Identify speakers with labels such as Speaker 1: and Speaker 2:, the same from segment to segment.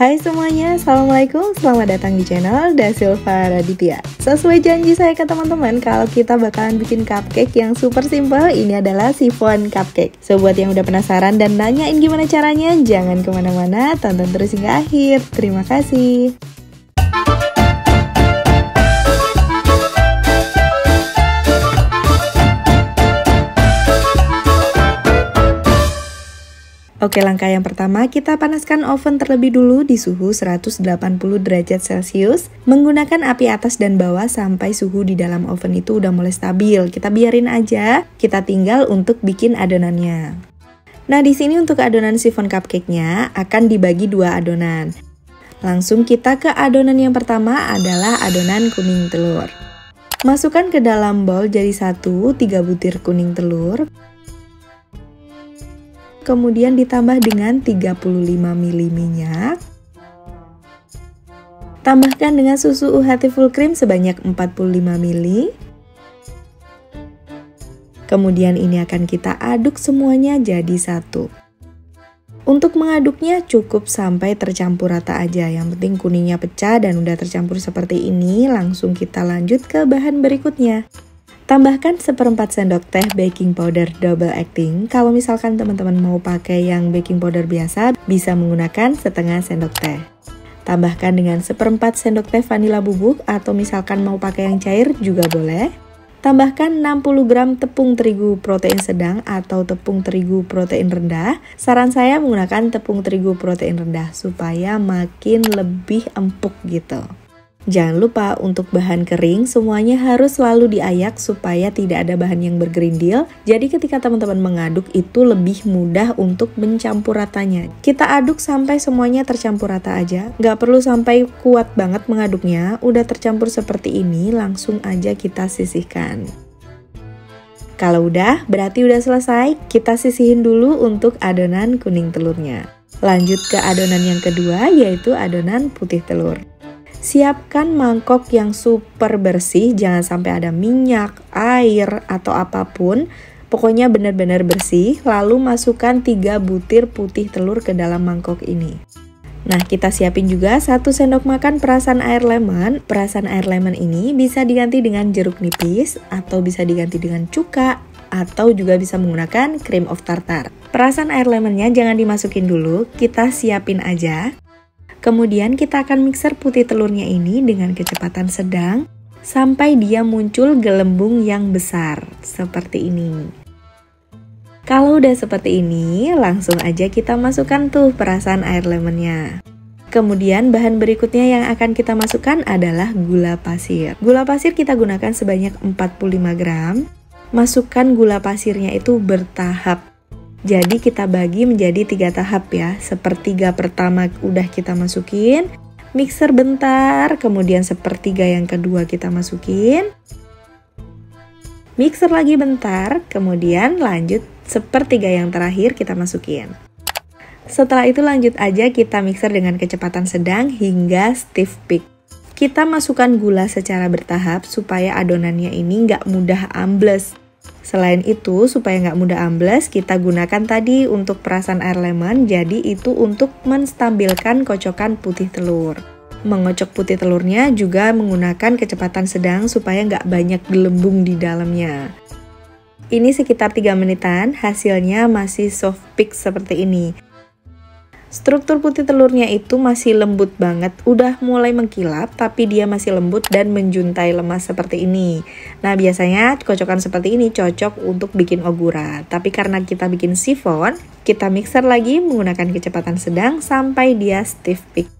Speaker 1: Hai semuanya, Assalamualaikum, selamat datang di channel Dasilva Raditya. Sesuai janji saya ke teman-teman, kalau kita bakalan bikin cupcake yang super simple, ini adalah chiffon cupcake. So, buat yang udah penasaran dan nanyain gimana caranya, jangan kemana-mana, tonton terus hingga akhir. Terima kasih. Oke, langkah yang pertama, kita panaskan oven terlebih dulu di suhu 180 derajat Celcius. Menggunakan api atas dan bawah sampai suhu di dalam oven itu udah mulai stabil. Kita biarin aja, kita tinggal untuk bikin adonannya. Nah, di sini untuk adonan chiffon cupcake-nya akan dibagi dua adonan. Langsung kita ke adonan yang pertama adalah adonan kuning telur. Masukkan ke dalam bowl jadi 3 butir kuning telur. Kemudian ditambah dengan 35 ml minyak. Tambahkan dengan susu UHT full cream sebanyak 45 ml. Kemudian ini akan kita aduk semuanya jadi satu. Untuk mengaduknya cukup sampai tercampur rata aja. Yang penting kuningnya pecah dan udah tercampur seperti ini. Langsung kita lanjut ke bahan berikutnya. Tambahkan 1/4 sendok teh baking powder double acting. Kalau misalkan teman-teman mau pakai yang baking powder biasa, bisa menggunakan 1/2 sendok teh. Tambahkan dengan 1/4 sendok teh vanila bubuk atau misalkan mau pakai yang cair juga boleh. Tambahkan 60 gram tepung terigu protein sedang atau tepung terigu protein rendah. Saran saya menggunakan tepung terigu protein rendah supaya makin lebih empuk gitu. Jangan lupa untuk bahan kering semuanya harus selalu diayak supaya tidak ada bahan yang bergerindil. Jadi ketika teman-teman mengaduk itu lebih mudah untuk mencampur ratanya. Kita aduk sampai semuanya tercampur rata aja. Nggak perlu sampai kuat banget mengaduknya. Udah tercampur seperti ini langsung aja kita sisihkan. Kalau udah berarti udah selesai. Kita sisihin dulu untuk adonan kuning telurnya. Lanjut ke adonan yang kedua yaitu adonan putih telur. Siapkan mangkok yang super bersih, jangan sampai ada minyak, air, atau apapun. Pokoknya benar-benar bersih, lalu masukkan 3 butir putih telur ke dalam mangkok ini. Nah, kita siapin juga 1 sendok makan perasan air lemon. Perasan air lemon ini bisa diganti dengan jeruk nipis, atau bisa diganti dengan cuka, atau juga bisa menggunakan cream of tartar. Perasan air lemonnya jangan dimasukin dulu, kita siapin aja. Kemudian kita akan mixer putih telurnya ini dengan kecepatan sedang sampai dia muncul gelembung yang besar seperti ini. Kalau udah seperti ini, langsung aja kita masukkan tuh perasan air lemonnya. Kemudian bahan berikutnya yang akan kita masukkan adalah gula pasir. Gula pasir kita gunakan sebanyak 45 gram. Masukkan gula pasirnya itu bertahap. Jadi kita bagi menjadi 3 tahap ya. Sepertiga pertama udah kita masukin, mixer bentar, kemudian sepertiga yang kedua kita masukin, mixer lagi bentar, kemudian lanjut sepertiga yang terakhir kita masukin. Setelah itu lanjut aja kita mixer dengan kecepatan sedang hingga stiff peak. Kita masukkan gula secara bertahap supaya adonannya ini nggak mudah ambles. Selain itu, supaya nggak mudah ambles, kita gunakan tadi untuk perasan air lemon, jadi itu untuk menstabilkan kocokan putih telur. Mengocok putih telurnya juga menggunakan kecepatan sedang supaya nggak banyak gelembung di dalamnya. Ini sekitar 3 menitan, hasilnya masih soft peak seperti ini. Struktur putih telurnya itu masih lembut banget, udah mulai mengkilap tapi dia masih lembut dan menjuntai lemas seperti ini. Nah, biasanya kocokan seperti ini cocok untuk bikin ogura. Tapi karena kita bikin chiffon, kita mixer lagi menggunakan kecepatan sedang sampai dia stiff peak.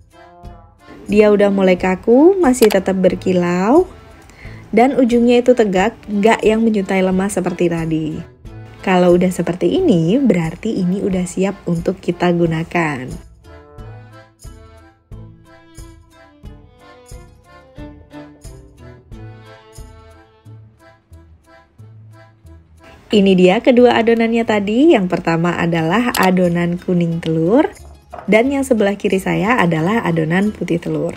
Speaker 1: Dia udah mulai kaku, masih tetap berkilau, dan ujungnya itu tegak, nggak yang menjuntai lemas seperti tadi. Kalau udah seperti ini, berarti ini udah siap untuk kita gunakan. Ini dia kedua adonannya tadi. Yang pertama adalah adonan kuning telur, dan yang sebelah kiri saya adalah adonan putih telur.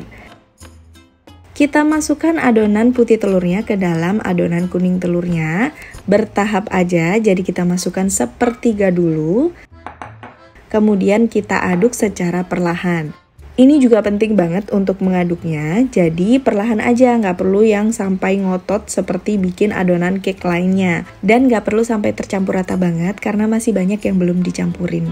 Speaker 1: Kita masukkan adonan putih telurnya ke dalam adonan kuning telurnya, bertahap aja, jadi kita masukkan sepertiga dulu. Kemudian kita aduk secara perlahan. Ini juga penting banget untuk mengaduknya, jadi perlahan aja, nggak perlu yang sampai ngotot seperti bikin adonan cake lainnya. Dan nggak perlu sampai tercampur rata banget karena masih banyak yang belum dicampurin.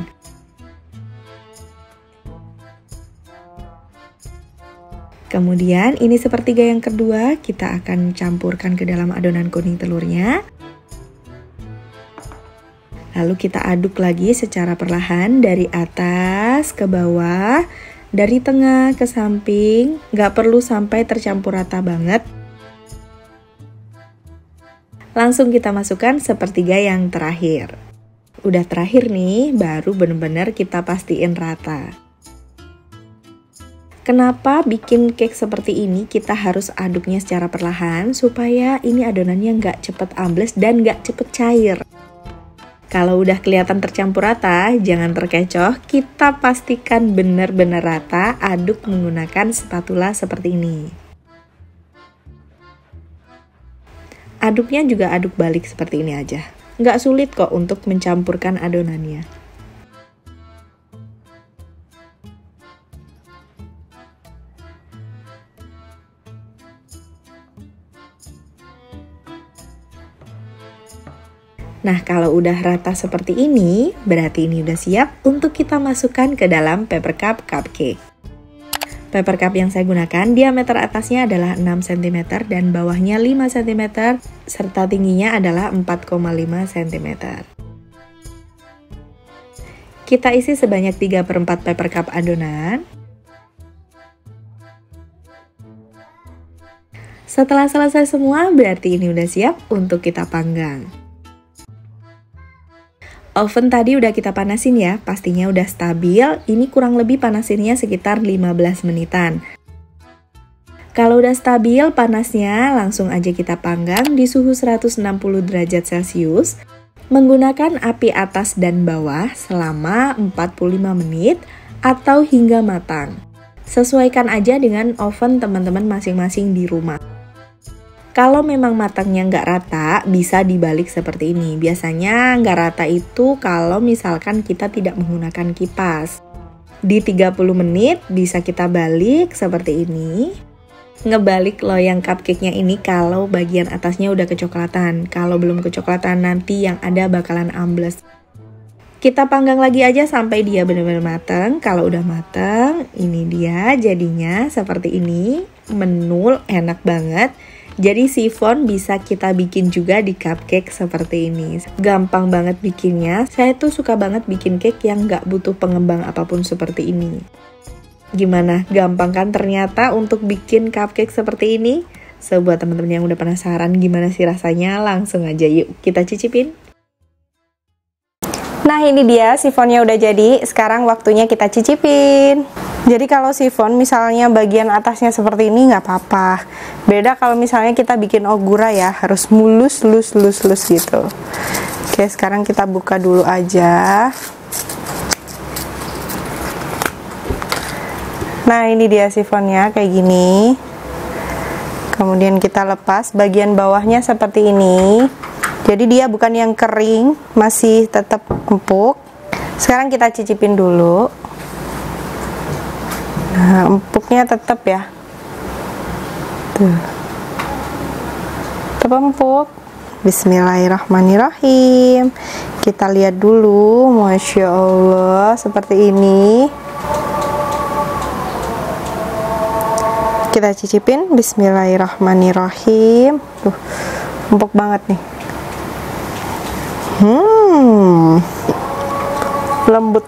Speaker 1: Kemudian ini sepertiga yang kedua, kita akan campurkan ke dalam adonan kuning telurnya. Lalu kita aduk lagi secara perlahan dari atas ke bawah. Dari tengah ke samping, nggak perlu sampai tercampur rata banget. Langsung kita masukkan sepertiga yang terakhir. Udah terakhir nih, baru bener-bener kita pastiin rata. Kenapa bikin cake seperti ini kita harus aduknya secara perlahan supaya ini adonannya nggak cepet ambles dan nggak cepet cair. Kalau udah kelihatan tercampur rata, jangan terkecoh, kita pastikan benar-benar rata, aduk menggunakan spatula seperti ini. Aduknya juga aduk balik seperti ini aja. Nggak sulit kok untuk mencampurkan adonannya. Nah, kalau udah rata seperti ini, berarti ini udah siap untuk kita masukkan ke dalam paper cup cupcake. Paper cup yang saya gunakan, diameter atasnya adalah 6 cm dan bawahnya 5 cm, serta tingginya adalah 4,5 cm. Kita isi sebanyak 3/4 paper cup adonan. Setelah selesai semua, berarti ini udah siap untuk kita panggang. Oven tadi udah kita panasin ya, pastinya udah stabil. Ini kurang lebih panasinnya sekitar 15 menitan. Kalau udah stabil panasnya, langsung aja kita panggang di suhu 160 derajat Celcius menggunakan api atas dan bawah selama 45 menit atau hingga matang. Sesuaikan aja dengan oven teman-teman masing-masing di rumah. Kalau memang matangnya nggak rata, bisa dibalik seperti ini. Biasanya nggak rata itu kalau misalkan kita tidak menggunakan kipas. Di 30 menit bisa kita balik seperti ini. Ngebalik loyang cupcake-nya ini kalau bagian atasnya udah kecoklatan. Kalau belum kecoklatan nanti yang ada bakalan ambles. Kita panggang lagi aja sampai dia benar-benar matang. Kalau udah matang, ini dia jadinya seperti ini. Menul, enak banget. Jadi chiffon bisa kita bikin juga di cupcake seperti ini. Gampang banget bikinnya. Saya tuh suka banget bikin cake yang nggak butuh pengembang apapun seperti ini. Gimana? Gampang kan ternyata untuk bikin cupcake seperti ini? So, buat teman-teman yang udah penasaran gimana sih rasanya, langsung aja yuk kita cicipin. Nah, ini dia chiffonnya udah jadi. Sekarang waktunya kita cicipin. Jadi kalau chiffon misalnya bagian atasnya seperti ini nggak apa-apa. Beda kalau misalnya kita bikin ogura ya, harus mulus gitu. Oke, sekarang kita buka dulu aja. Nah, ini dia chiffonnya kayak gini. Kemudian kita lepas bagian bawahnya seperti ini. Jadi dia bukan yang kering, masih tetap empuk. Sekarang kita cicipin dulu. Nah, empuknya tetap ya. Tuh. Tetap empuk. Bismillahirrahmanirrahim. Kita lihat dulu. Masya Allah, seperti ini. Kita cicipin. Bismillahirrahmanirrahim. Tuh, empuk banget nih. Lembut.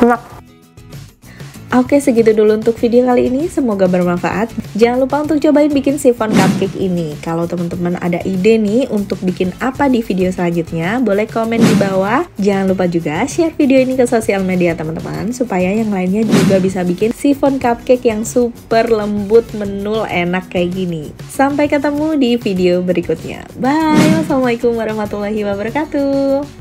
Speaker 1: Enak. Oke, segitu dulu untuk video kali ini. Semoga bermanfaat. Jangan lupa untuk cobain bikin chiffon cupcake ini. Kalau teman-teman ada ide nih untuk bikin apa di video selanjutnya, boleh komen di bawah. Jangan lupa juga share video ini ke sosial media teman-teman, supaya yang lainnya juga bisa bikin chiffon cupcake yang super lembut, menul, enak kayak gini. Sampai ketemu di video berikutnya. Bye. Wassalamualaikum warahmatullahi wabarakatuh.